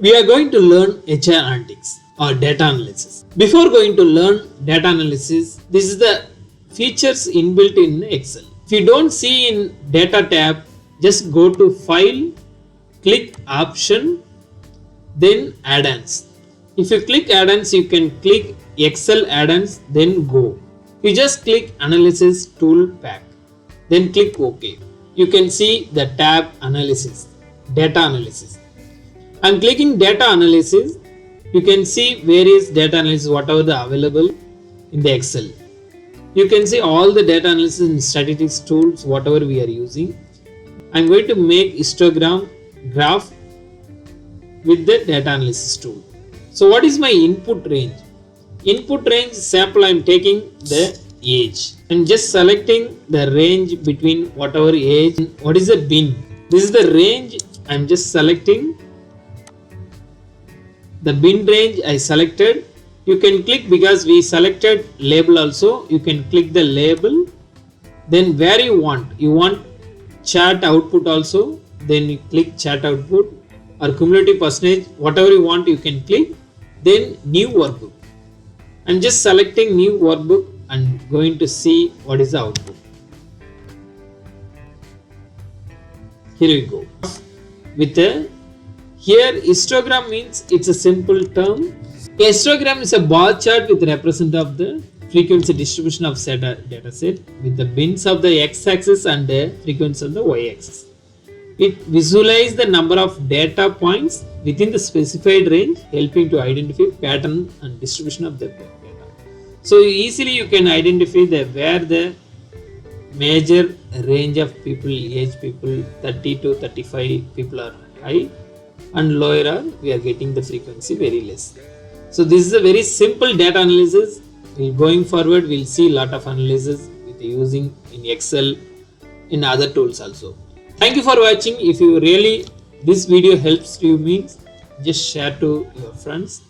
We are going to learn HR analytics or data analysis. Before going to learn data analysis, this is the features inbuilt in Excel. If you don't see in data tab, just go to file, click option, then add-ons. If you click add-ons, you can click Excel add-ons, then go. You just click analysis tool pack, then click OK. You can see the tab analysis, data analysis. I'm clicking data analysis. You can see various data analysis, whatever the available in the Excel. You can see all the data analysis and statistics tools, whatever we are using. I'm going to make histogram graph with the data analysis tool. So what is my input range? Input range sample, I'm taking the age. I'm just selecting the range between whatever age. What is the bin? This is the range. I'm just selecting the bin range. I selected. You can click, because we selected label also, you can click the label. Then where you want chart output also, then you click chart output or cumulative percentage, whatever you want you can click. Then new workbook. I'm just selecting new workbook and going to see what is the output. Here we go. With a here histogram means it's a simple term. A histogram is a bar chart with represent of the frequency distribution of set data set with the bins of the x-axis and the frequency of the y-axis. It visualizes the number of data points within the specified range, helping to identify pattern and distribution of the data. So easily you can identify where the major range of people, age people 30 to 35 people are high, and lower are we are getting the frequency very less. So this is a very simple data analysis. Going forward we'll see lot of analysis with using in Excel, in other tools also. Thank you for watching. If you really this video helps you, means just share to your friends.